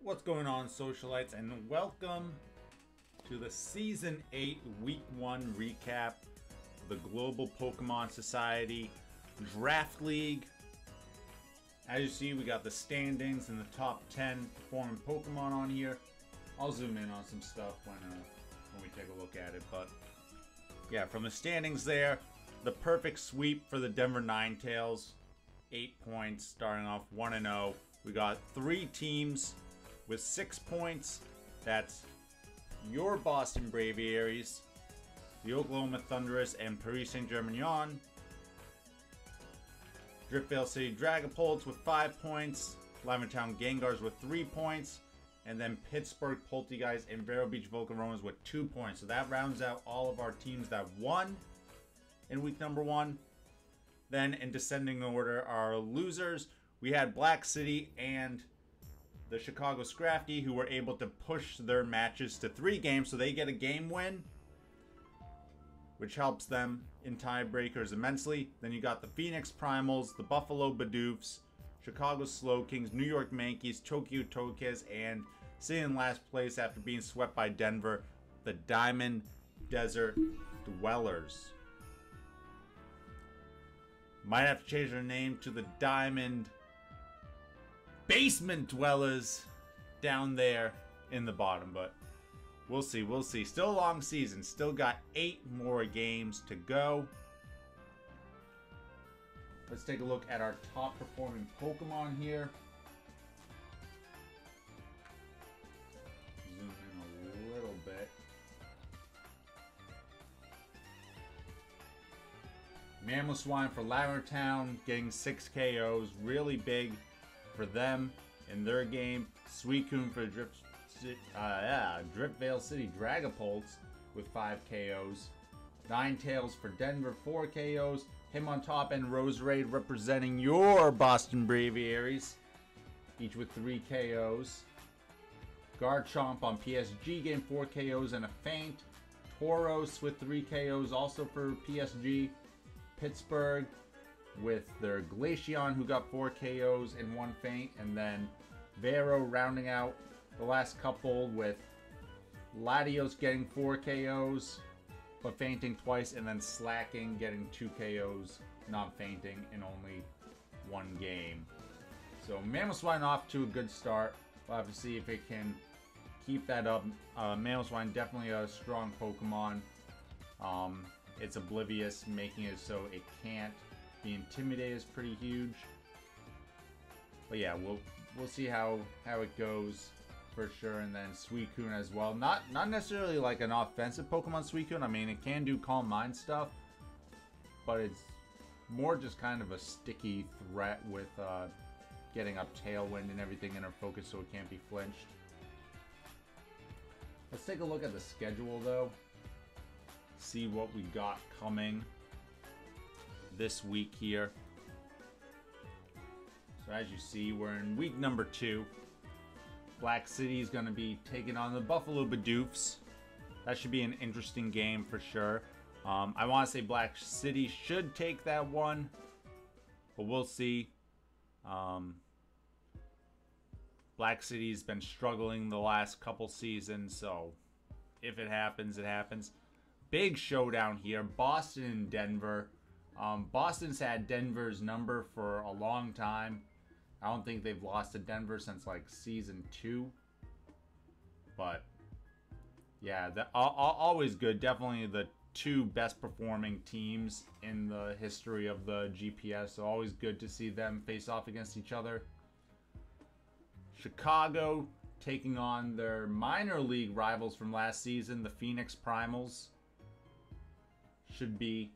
What's going on, socialites, and welcome to the Season 8 Week 1 recap of the Global Pokemon Society Draft League. As you see, we got the standings and the top 10 performing Pokemon on here. I'll zoom in on some stuff when we take a look at it, but yeah, from the standings there, the perfect sweep for the Denver Ninetales. 8 points, starting off 1-0. We got 3 teams with 6 points. That's your Boston Braviaries, the Oklahoma Thunderous, and Paris Saint-Germain. Driftveil City Dragapults with 5 points. Levittown Gengars with 3 points. And then Pittsburgh Poltegeist and Vero Beach Volcaronas with 2 points. So that rounds out all of our teams that won in week number 1. Then in descending order, our losers, we had Black City and the Chicago Scrafty, who were able to push their matches to 3 games, so they get a game win, which helps them in tiebreakers immensely. Then you got the Phoenix Primals, the Buffalo Bidoofs, Chicago Slowkings, New York Mankeys, Tokyo Tokes, and sitting in last place after being swept by Denver, the Diamond Desert Dwellers. Might have to change their name to the Diamond Basement Dwellers down there in the bottom, but we'll see. Still a long season. Still got 8 more games to go. Let's take a look at our top performing Pokemon here. Zoom in a little bit. Mamoswine for Levittown getting 6 KOs. Really big for them in their game. Suicune for Driftveil City Dragapults with 5 KOs. Ninetales for Denver, 4 KOs. Him on top and Roserade representing your Boston Braviaries, each with 3 KOs. Garchomp on PSG getting 4 KOs and a feint. Tauros with 3 KOs also for PSG. Pittsburgh with their Glaceon, who got 4 KOs and 1 feint, and then Vero rounding out the last couple with Latios getting 4 KOs but feinting twice, and then Slacking getting 2 KOs, not feinting, in only 1 game. So Mamoswine off to a good start. We'll have to see if it can keep that up. Mamoswine definitely a strong Pokemon. It's oblivious, making it so it can't be intimidated is pretty huge. But yeah, we'll see how it goes for sure. And then Suicune as well. Not necessarily like an offensive Pokemon, Suicune. I mean, it can do Calm Mind stuff, but it's more just kind of a sticky threat with getting up Tailwind and everything in her focus, so it can't be flinched. Let's take a look at the schedule though. See what we got coming this week here. So as you see, we're in week number 2. Black City is going to be taking on the Buffalo Bidoofs. That should be an interesting game for sure. I want to say Black City should take that one, but we'll see. Black City's been struggling the last couple seasons, so if it happens, it happens. Big showdown here, Boston and Denver. Boston's had Denver's number for a long time. I don't think they've lost to Denver since like season 2. But yeah, always good. Definitely the 2 best performing teams in the history of the GPS. So always good to see them face off against each other. Chicago taking on their minor league rivals from last season, the Phoenix Primals. Should be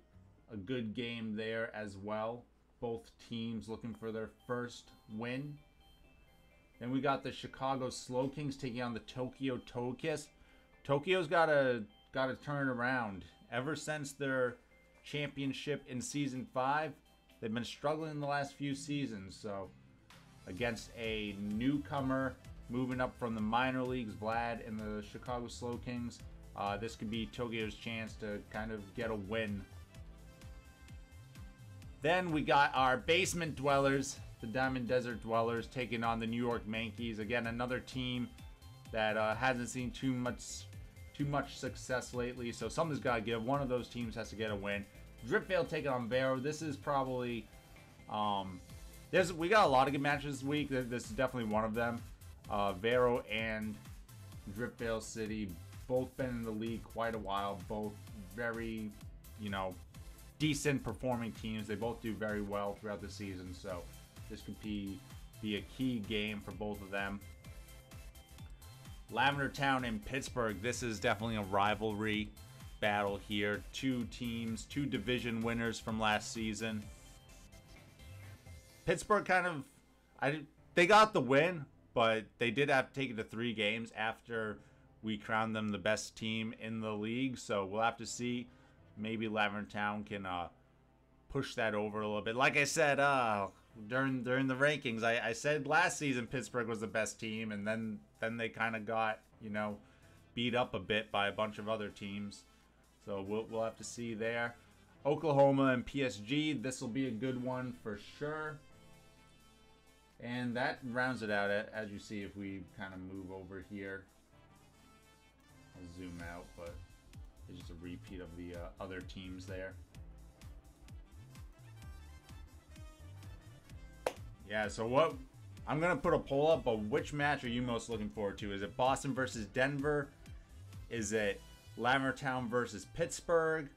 a good game there as well. Both teams looking for their first win. Then we got the Chicago Slowkings taking on the Tokyo Tokes. Tokyo's gotta turn around. Ever since their championship in season 5, they've been struggling the last few seasons. So against a newcomer moving up from the minor leagues, Vlad and the Chicago Slowkings, this could be Tokyo's chance to kind of get a win. Then we got our Basement Dwellers the Diamond Desert Dwellers taking on the New York Yankees. Again, another team that hasn't seen too much success lately, so something's got to give. One of those teams has to get a win. Driftveil taking on Vero. This is probably we got a lot of good matches this week. This is definitely one of them. Vero and Driftveil City both been in the league quite a while. Both very, decent performing teams. They both do very well throughout the season, so this could be a key game for both of them. Lavender Town and Pittsburgh. This is definitely a rivalry battle here. Two teams, two division winners from last season. Pittsburgh they got the win, but they did have to take it to 3 games after we crowned them the best team in the league. So we'll have to see. Maybe Lavender Town can push that over a little bit. Like I said, during the rankings, I said last season Pittsburgh was the best team, and then they kind of got beat up a bit by a bunch of other teams. So we'll have to see there. Oklahoma and PSG. This will be a good one for sure. And that rounds it out, as you see, if we kind of move over here. I'll zoom out, but it's just a repeat of the other teams there. Yeah, so I'm going to put a poll up, but which match are you most looking forward to? Is it Boston versus Denver? Is it Lavender Town versus Pittsburgh?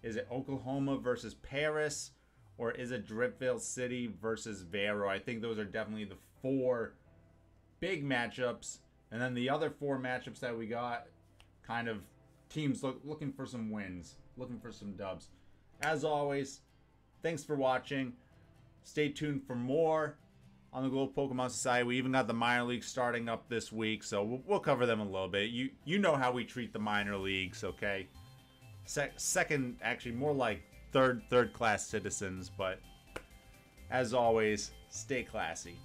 Is it Oklahoma versus Paris? Or is it Driftveil City versus Vero? I think those are definitely the 4 big matchups. And then the other 4 matchups that we got, kind of teams looking for some wins, looking for some dubs. As always, thanks for watching. Stay tuned for more on the Global Pokemon Society. We even got the minor leagues starting up this week, so we'll cover them a little bit. You know how we treat the minor leagues, okay? Second, actually, more like third class citizens, but as always, stay classy.